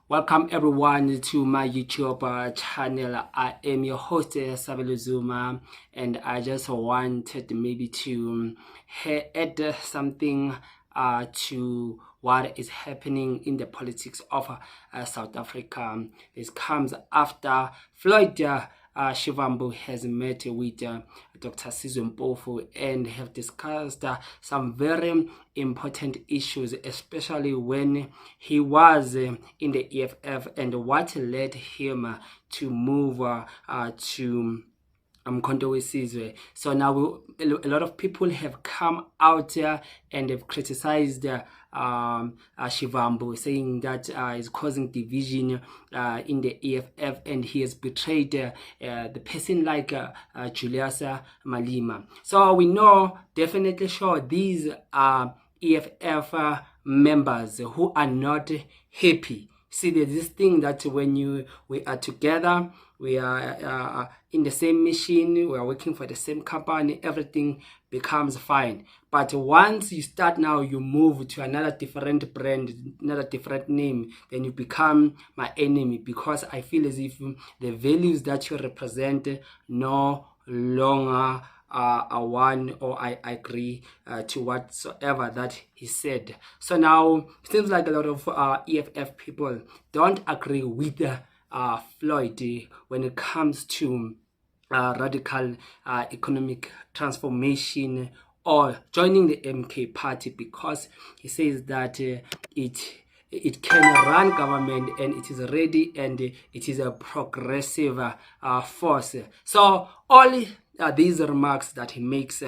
Welcome everyone to my YouTube channel. I am your host Sabelo Zuma, and I just wanted maybe to add something to what is happening in the politics of South Africa. This comes after Floyd Shivambu has met with Dr. Shivambu and have discussed some very important issues, especially when he was in the EFF and what led him to move to Mkhonto. So now a lot of people have come out and have criticized Shivambu, saying that is causing division in the EFF, and he has betrayed the person like Julius Malema. So we know definitely sure these are EFF members who are not happy. See, there's this thing that when we are together, we are in the same mission, we are working for the same company, everything becomes fine. But once you start now, you move to another different brand, another different name, then you become my enemy, because I feel as if the values that you represent no longer one, or I agree to whatsoever that he said. So now it seems like a lot of EFF people don't agree with Floyd when it comes to radical economic transformation or joining the MK party, because he says that it can run government and it is ready and it is a progressive force. So all these remarks that he makes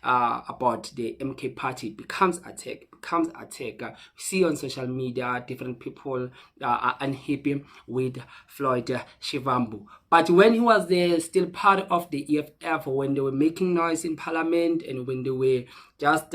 about the MK party becomes attack. We see on social media different people are unhappy with Floyd Shivambu. But when he was there, still part of the EFF, when they were making noise in parliament and when they were just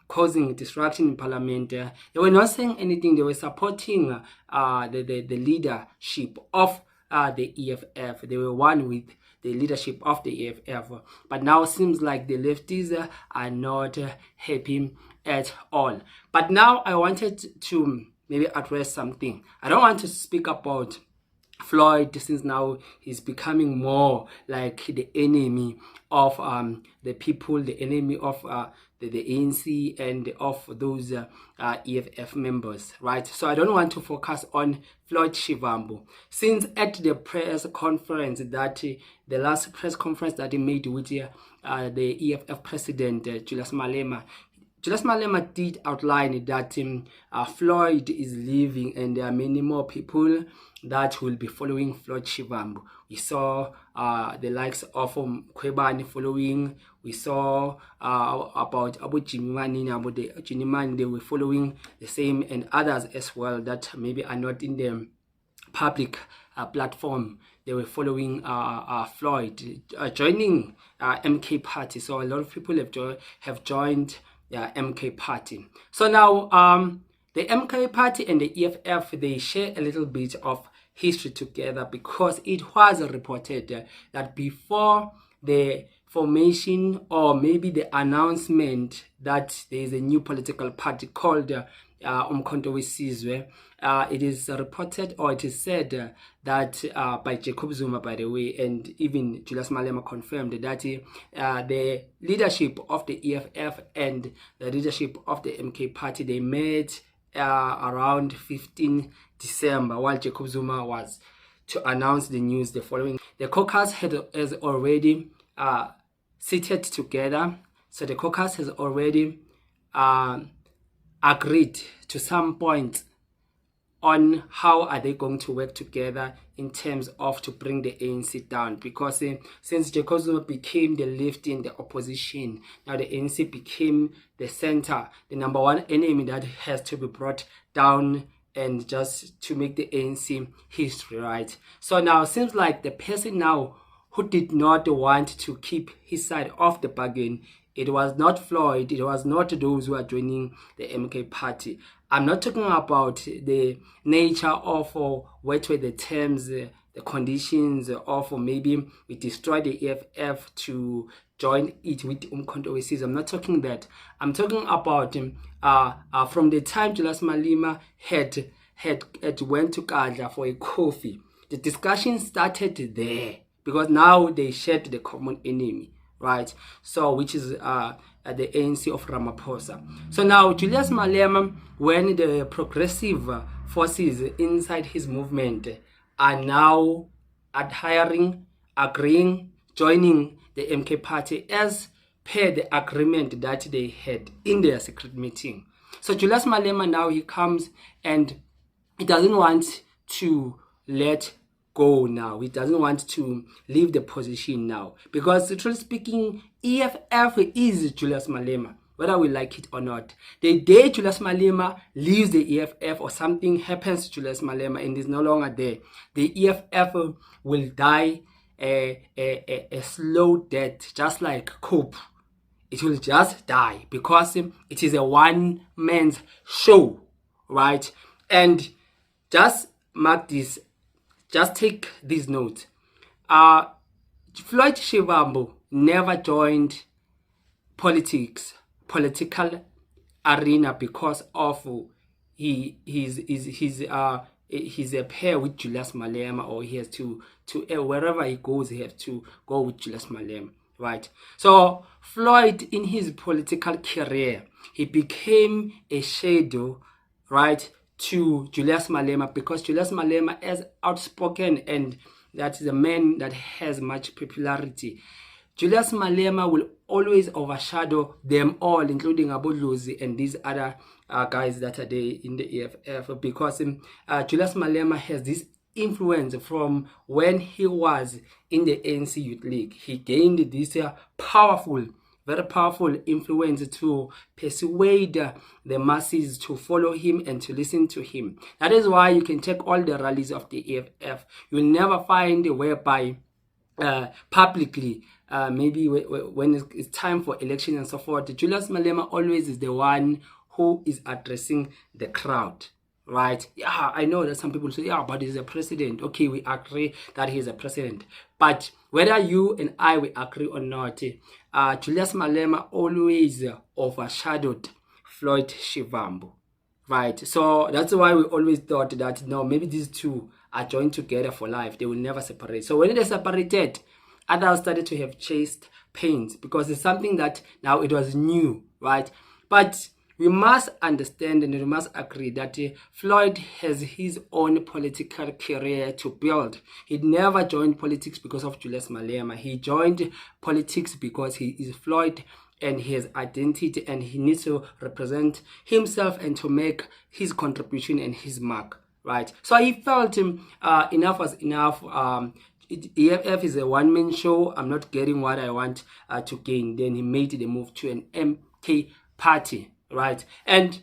causing disruption in parliament, they were not saying anything. They were supporting the leadership of the EFF. They were one with the leadership of the EFF. But now it seems like the lefties are not happy at all. But now I wanted to maybe address something. I don't want to speak about Floyd, since now he's becoming more like the enemy of the people, the enemy of the ANC and of those EFF members, right? So I don't want to focus on Floyd Shivambu, since at the press conference that the last press conference that he made with the EFF president Julius Malema, did outline that Floyd is leaving and there are many more people that will be following Floyd Shivambu. We saw the likes of Kwebani following. We saw about Abu Jimimani, they were following the same, and others as well that maybe are not in the public platform. They were following Floyd joining MK party. So a lot of people have joined MK party. So now the MK party and the EFF, they share a little bit of history together, because it was reported that before the formation or maybe the announcement that there is a new political party called Mkhonto, it is reported, or it is said that by Jacob Zuma, by the way, and even Julius Malema confirmed that the leadership of the EFF and the leadership of the MK party, they met around 15 December, while Jacob Zuma was to announce the news the following. The caucus has already seated together. So the caucus has already agreed to some point on how are they going to work together in terms of to bring the ANC down, because since Jacob Zuma became the left in the opposition, now the ANC became the center, the number one enemy that has to be brought down, and just to make the ANC history, right? So now it seems like the person now who did not want to keep his side of the bargain, it was not Floyd, it was not those who are joining the MK party. I'm not talking about the nature of what were the terms, the conditions of, or maybe we destroy the EFF to join it with Mkhonto. I'm not talking that. I'm talking about from the time Julius Malema had had went to Kadla for a coffee. The discussion started there because now they shared the common enemy, right? So which is the ANC of Ramaphosa. So now Julius Malema, when the progressive forces inside his movement are now adhering, agreeing, joining the MK party as per the agreement that they had in their secret meeting. So Julius Malema now he comes and he doesn't want to let go now. He doesn't want to leave the position now. Because truly speaking, EFF is Julius Malema, whether we like it or not. The day Julius Malema leaves the EFF or something happens to Julius Malema and is no longer there, the EFF will die a slow death, just like Cope. It will just die because it is a one-man's show, right? And just mark this, just take these notes. Floyd Shivambu never joined political arena because of he's a pair with Julius Malema, or he has to wherever he goes, he has to go with Julius Malema, right? So Floyd, in his political career, he became a shadow, right, to Julius Malema, because Julius Malema is outspoken and that is a man that has much popularity. Julius Malema will always overshadow them all, including Abodlozi and these other guys that are there in the EFF, because Julius Malema has this influence from when he was in the ANC Youth League. He gained this very powerful influence to persuade the masses to follow him and to listen to him. That is why you can check all the rallies of the EFF. You will never find a whereby publicly, maybe when it's time for election and so forth, Julius Malema always is the one who is addressing the crowd, right? Yeah, I know that some people say, yeah, but he's a president. Okay, we agree that he's a president. But whether you and I we agree or not, Julius Malema always overshadowed Floyd Shivambu, right? So that's why we always thought that, no, maybe these two are joined together for life. They will never separate. So when they separated, others started to have chased pains because it's something that now it was new, right? But we must understand and we must agree that Floyd has his own political career to build. He never joined politics because of Julius Malema. He joined politics because he is Floyd and his identity, and he needs to represent himself and to make his contribution and his mark, right? So he felt enough was enough. EFF is a one-man show. I'm not getting what I want to gain. Then he made the move to an MK party, right? And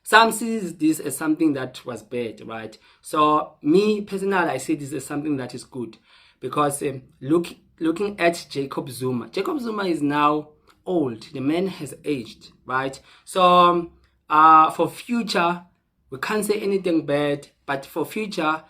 some sees this as something that was bad, right? So me personally, I say this is something that is good, because looking at Jacob Zuma is now old. The man has aged, right? So for future, we can't say anything bad, but for future,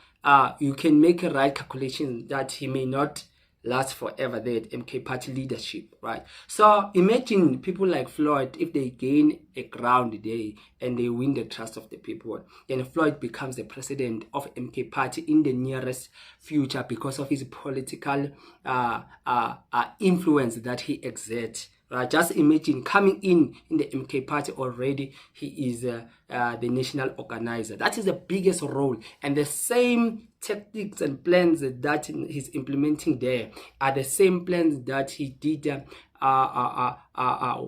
you can make a right calculation that he may not last forever there at MK party leadership, right? So imagine people like Floyd, if they gain a ground there and they win the trust of the people, then Floyd becomes the president of MK party in the nearest future because of his political influence that he exerts. Right, just imagine coming in the MK party already, he is the national organizer. That is the biggest role, and the same tactics and plans that he's implementing there are the same plans that he did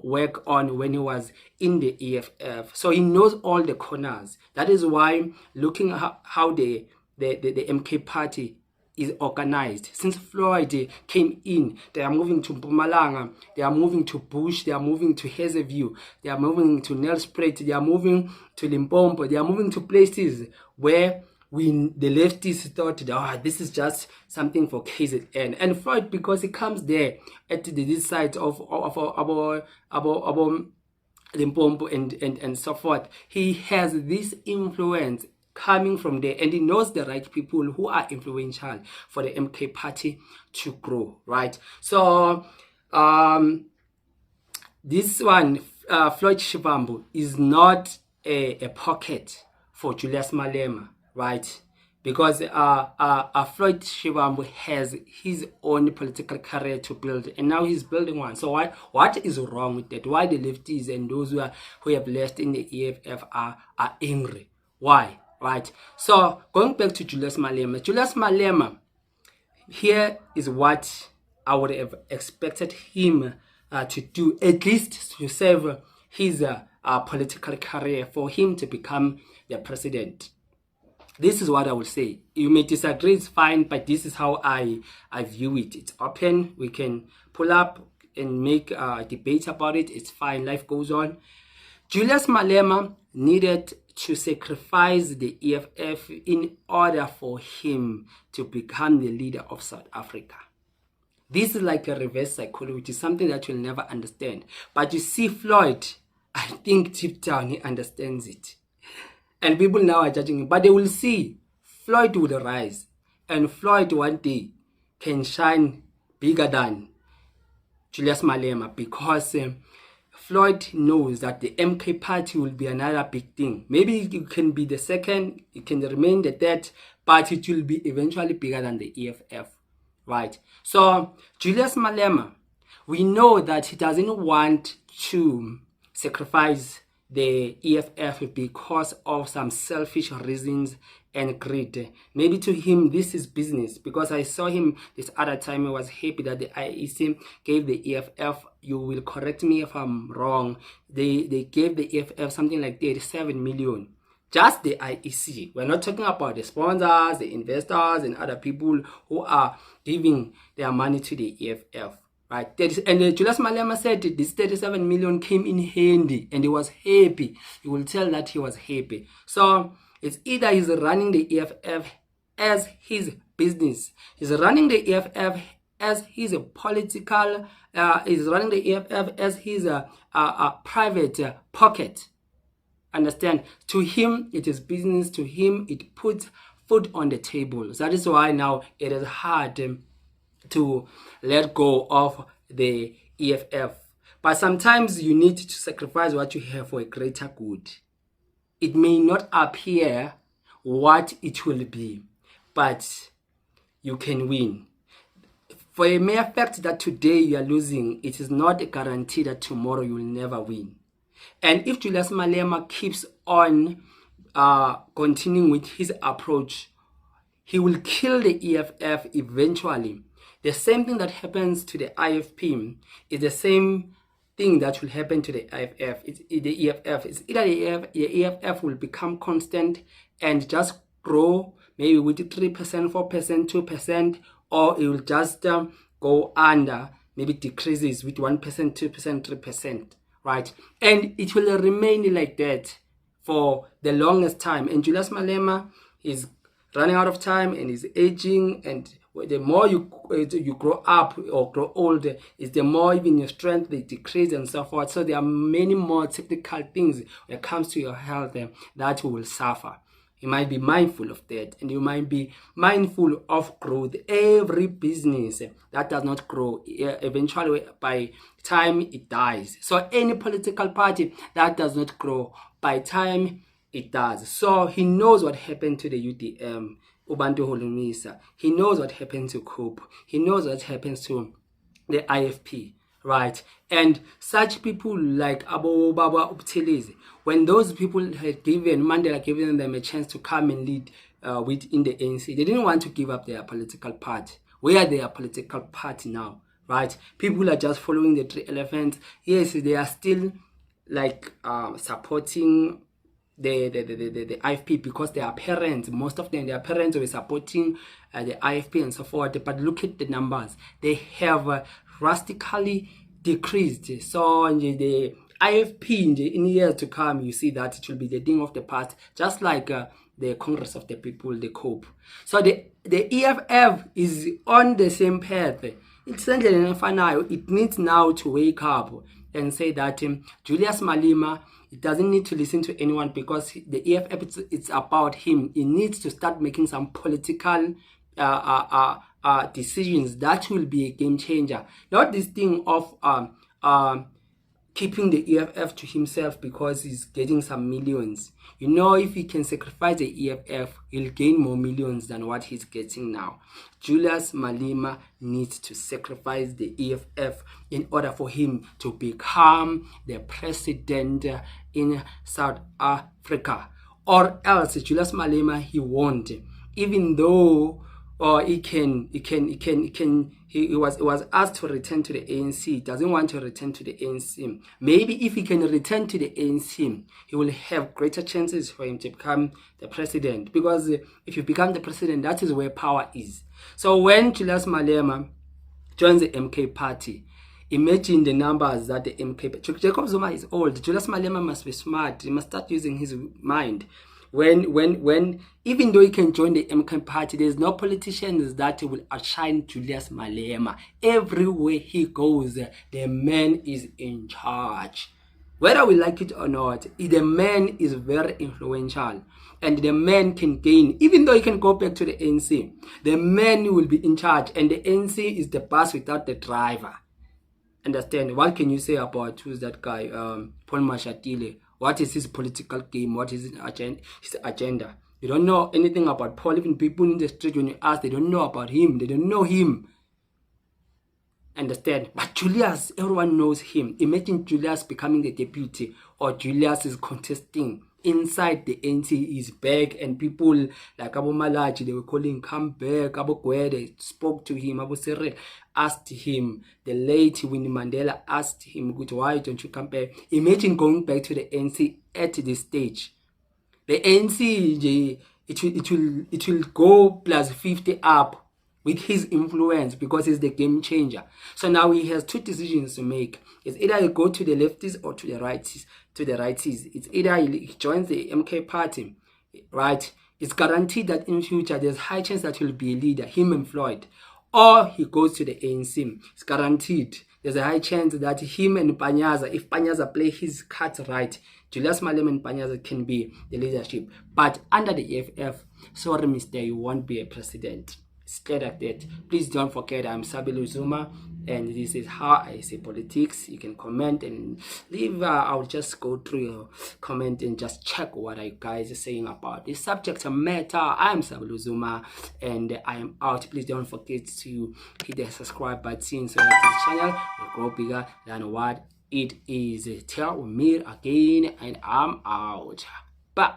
work on when he was in the EFF. So he knows all the corners. That is why looking at how the MK party is organized. Since Floyd came in, they are moving to Mpumalanga, they are moving to Bush, they are moving to Hazyview, they are moving to Nelspruit, they are moving to Limpopo, they are moving to places where the leftists thought that this is just something for KZN. And Floyd, because he comes there at this side of Limpopo and so forth, he has this influence coming from there, and he knows the right people who are influential for the MK party to grow, right? So this one, Floyd Shivambu, is not a pocket for Julius Malema, right? Because Floyd Shivambu has his own political career to build, and now he's building one. So what is wrong with that? Why the lefties and those who have left in the EFF are angry? Why? Right? So going back to Julius Malema, here is what I would have expected him to do, at least to save his political career, for him to become the president. This is what I would say. You may disagree, it's fine, but this is how I view it. It's open. We can pull up and make a debate about it. It's fine. Life goes on. Julius Malema needed to sacrifice the EFF in order for him to become the leader of South Africa. This is like a reverse psychology, something that you'll never understand. But you see, Floyd, I think deep down he understands it. And people now are judging him, but they will see Floyd will rise, and Floyd one day can shine bigger than Julius Malema, because Floyd knows that the MK party will be another big thing. Maybe you can be the second, you can remain the third, but it will be eventually bigger than the EFF, right? So Julius Malema, we know that he doesn't want to sacrifice the EFF because of some selfish reasons and greed. Maybe to him this is business, because I saw him this other time. I was happy that the IEC gave the EFF, you will correct me if I'm wrong, they gave the EFF something like 37 million. Just the IEC. We're not talking about the sponsors, the investors, and other people who are giving their money to the EFF. Right, and Julius Malema said this 37 million came in handy, and he was happy. You will tell that he was happy. So it's either he's running the EFF as his business, he's running the EFF as his political, he's running the EFF as his private pocket. Understand? To him, it is business. To him, it puts food on the table. So that is why now it is hard to let go of the EFF. But sometimes you need to sacrifice what you have for a greater good. It may not appear what it will be, but you can win. For a mere fact that today you are losing, it is not a guarantee that tomorrow you will never win. And if Julius Malema keeps on continuing with his approach, he will kill the EFF eventually. The same thing that happens to the IFP is the same thing that will happen to the EFF. The EFF. It's either the EFF will become constant and just grow, maybe with 3%, 4%, 2%, or it will just go under, maybe decreases with 1%, 2%, 3%, right? And it will remain like that for the longest time. And Julius Malema is running out of time and is aging, and the more you grow up or grow older, is the more even your strength they decrease and so forth. So there are many more technical things when it comes to your health that you will suffer. You might be mindful of that, and you might be mindful of growth. Every business that does not grow, eventually by time it dies. So any political party that does not grow, by time it does. So he knows what happened to the UDM, Ubantu Holumisa. He knows what happened to COPE. He knows what happens to the IFP, right? And such people like Abo Baba Uptelezi, when those people had given Mandela, given them a chance to come and lead within the ANC, they didn't want to give up their political party. Where are their political party now, right? People are just following the three elephants. Yes, they are still like supporting the IFP because their parents, most of them, their parents were supporting the IFP and so forth. But look at the numbers; they have drastically decreased. So the IFP in years to come, you see that it will be the thing of the past, just like the Congress of the People, the COPE. So the EFF is on the same path. It needs now to wake up and say that Julius Malema, it doesn't need to listen to anyone because the EFF, it's about him. He needs to start making some political decisions that will be a game changer. Not this thing of keeping the EFF to himself because he's getting some millions. You know, if he can sacrifice the EFF, he'll gain more millions than what he's getting now. Julius Malema needs to sacrifice the EFF in order for him to become the president in South Africa. Or else Julius Malema, he won't. Even though he was asked to return to the ANC. He doesn't want to return to the ANC. Maybe if he can return to the ANC, he will have greater chances for him to become the president. Because if you become the president, that is where power is. So when Julius Malema joins the MK party, imagine the numbers that the MK... Jacob Zuma is old. Julius Malema must be smart. He must start using his mind. When even though he can join the MK party, there's no politicians that will outshine Julius Malema. Everywhere he goes, the man is in charge. Whether we like it or not, the man is very influential. And the man can gain, even though he can go back to the ANC, the man will be in charge. And the ANC is the bus without the driver. Understand? What can you say about who's that guy, Paul Mashatile? What is his political game? What is his agenda? You don't know anything about Paul. Even people in the street, when you ask, they don't know about him. They don't know him. Understand? But Julius, everyone knows him. Imagine Julius becoming the deputy, or Julius is contesting inside the ANC is back, and people like Abu Malachi, they were calling come back. Abu Gwede spoke to him. Abu Cyril asked him. The late Winnie Mandela asked him, why don't you come back? Imagine going back to the ANC at this stage. The ANC, it will go plus 50 up with his influence because he's the game changer. So now he has two decisions to make. It's either he go to the lefties or to the righties. It's either he joins the MK party, right? It's guaranteed that in future there's high chance that he'll be a leader, him and Floyd. Or he goes to the ANC. It's guaranteed. There's a high chance that him and Panyaza, if Panyaza play his cards right, Julius Malema and Panyaza can be the leadership. But under the EFF, sorry mister, you won't be a president. Straight like that. Please don't forget, I'm Sabilu Zuma, and this is how I say politics. You can comment and leave. I'll just go through your comment and just check what you guys are saying about this subject matter. I'm Sabilu Zuma, and I am out. Please don't forget to hit the subscribe button so that this channel will grow bigger than what it is. Till we meet again, and I'm out. Bye.